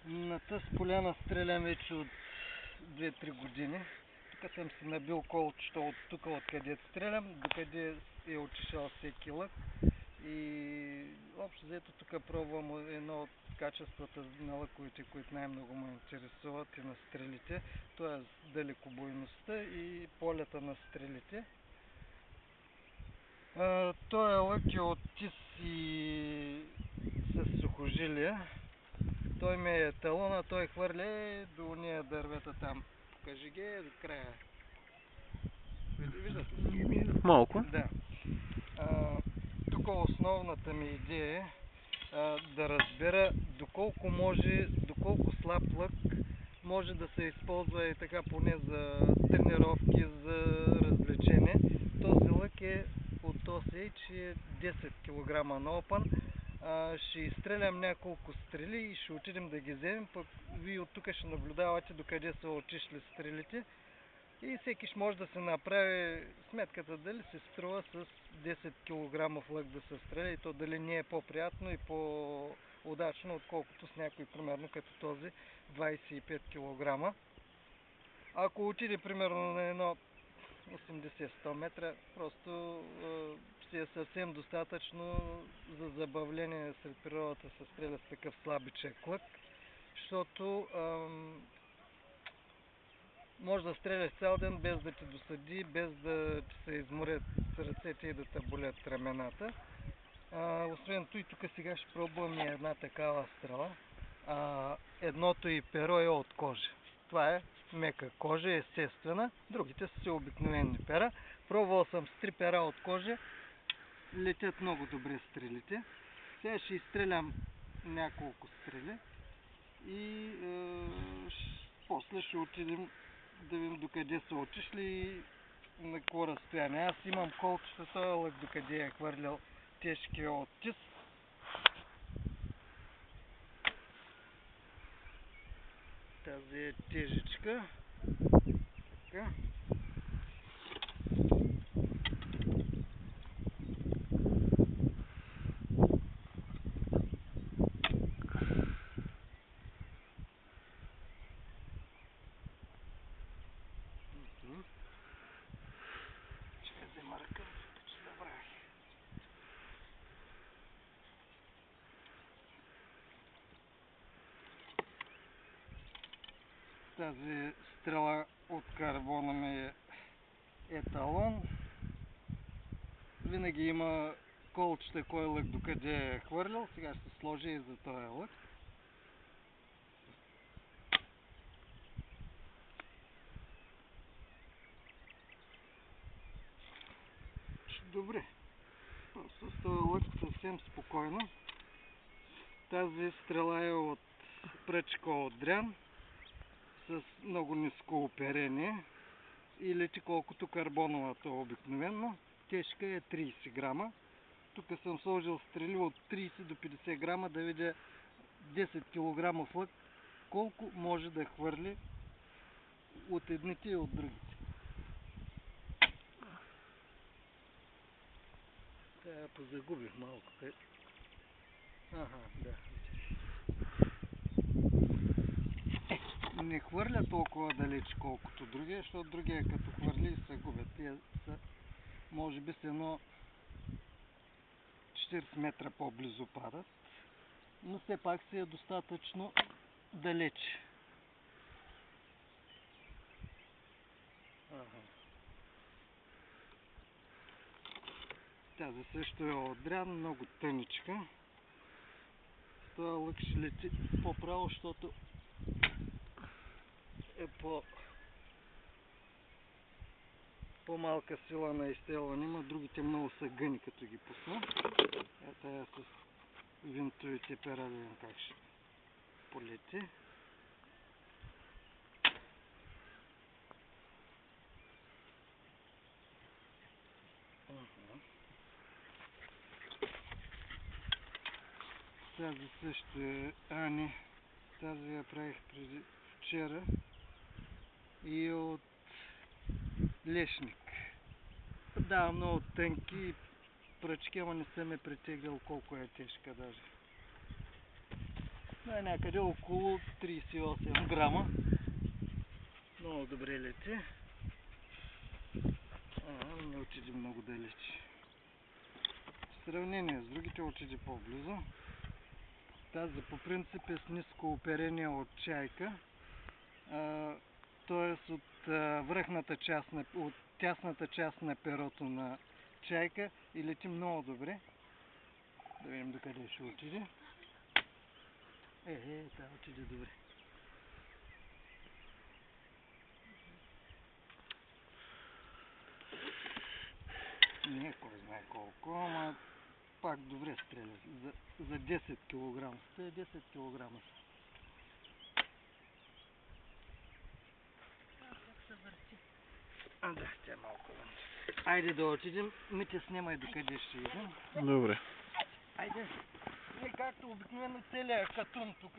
На тази поляна стрелям вече от 2-3 години. Тук съм си набил колчето от тук, откъде стрелям, докъде е отишъл всеки лък. И общо взето тук пробвам едно от качествата на лъковете, които най-много ме интересуват и на стрелите. т.е. далекобойността и полета на стрелите. Той лък е от тис и с сухожилие. Той ми е еталона, той хвърля до уния дървета там. Покажи ги до края. Виждате ли? Малко. Да. Тук основната ми идея е да разбера доколко слаб лък може да се използва и така поне за тренировки, за развлечение. Този лък е от този, че е 10 кг на опън. Ще изстрелям няколко стрели и ще отидем да ги вземем, пък вие от тук ще наблюдавате докъде са отишли стрелите и всеки ще може да се направи сметката дали се струва с 10 кг лък да се стреля и то дали не е по-приятно и по-удачно, отколкото с някой примерно като този 25 кг. Ако отиде примерно на едно 80-100 метра, просто си е съвсем достатъчно за забавление сред природата се стреля с такъв слабичък лък, защото може да стреляш цял ден без да ти досади, без да ти се изморят ръцете и да те болят рамената. Освен това и тук сега ще пробваме една такава стрела. Едното и перо е от кожа. Това е мека кожа, естествена. Другите са си обикновени пера. Пробвал съм с 3 пера от кожа. Летят много добре стрелите. Сега ще изстрелям няколко стрели и после ще отидем да видим докъде са отишли и на какво разстояние. Аз имам колчето, този лък докъде е хвърлял тежкия оттис. Тази е тежичка. Така. Ще взема ръкавицата, че забравих. Тази стрела от карбона ми е еталон. Винаги има колчета кой лък докъде е хвърлял. Сега ще се сложи и за този лък. Добре. Просто с този лък съвсем спокойно. Тази стрела е от пръчка от дрян с много ниско оперение и лети колкото карбоновата обикновено. Тежка е 30 грама. Тук съм сложил стрели от 30 до 50 грама да видя 10 кг лък колко може да хвърли от едните и от другите. Сега позагубих малко. Ага, да. Не хвърля толкова далеч колкото другия, защото другия като хвърли се губят. Тия са може би с едно 40 метра по-близо падат, но все пак си е достатъчно далеч. Ага. Тази също е от дрян, много тъничка. С този лък ще лети по-право, защото е по-малка сила на изстрелване, има другите много са гъни като ги пусна. Ето я с винтовите пера да видим как ще полети. Тази също е Ани. Тази я правих преди вчера и от лешник. Да, много тънки пръчки, ама не съм ме притегал колко е тежка даже. някъде около 38 грама. Много добре лети. Не отиде много далеч. В сравнение с другите отиде по-близо. Тази по принцип е с ниско оперение от чайка. Т.е. от връхната част, от тясната част на перото на чайка и лети много добре. Да видим докъде ще отиде. Тя отиде добре. Не кой знае колко, ама пак добре стреля. За 10 кг. 10 кг. Да, тя малко. Айде да отидем. Мите снимай докъде ще идем. Добре. Айде. Както обикновено целият катун тук.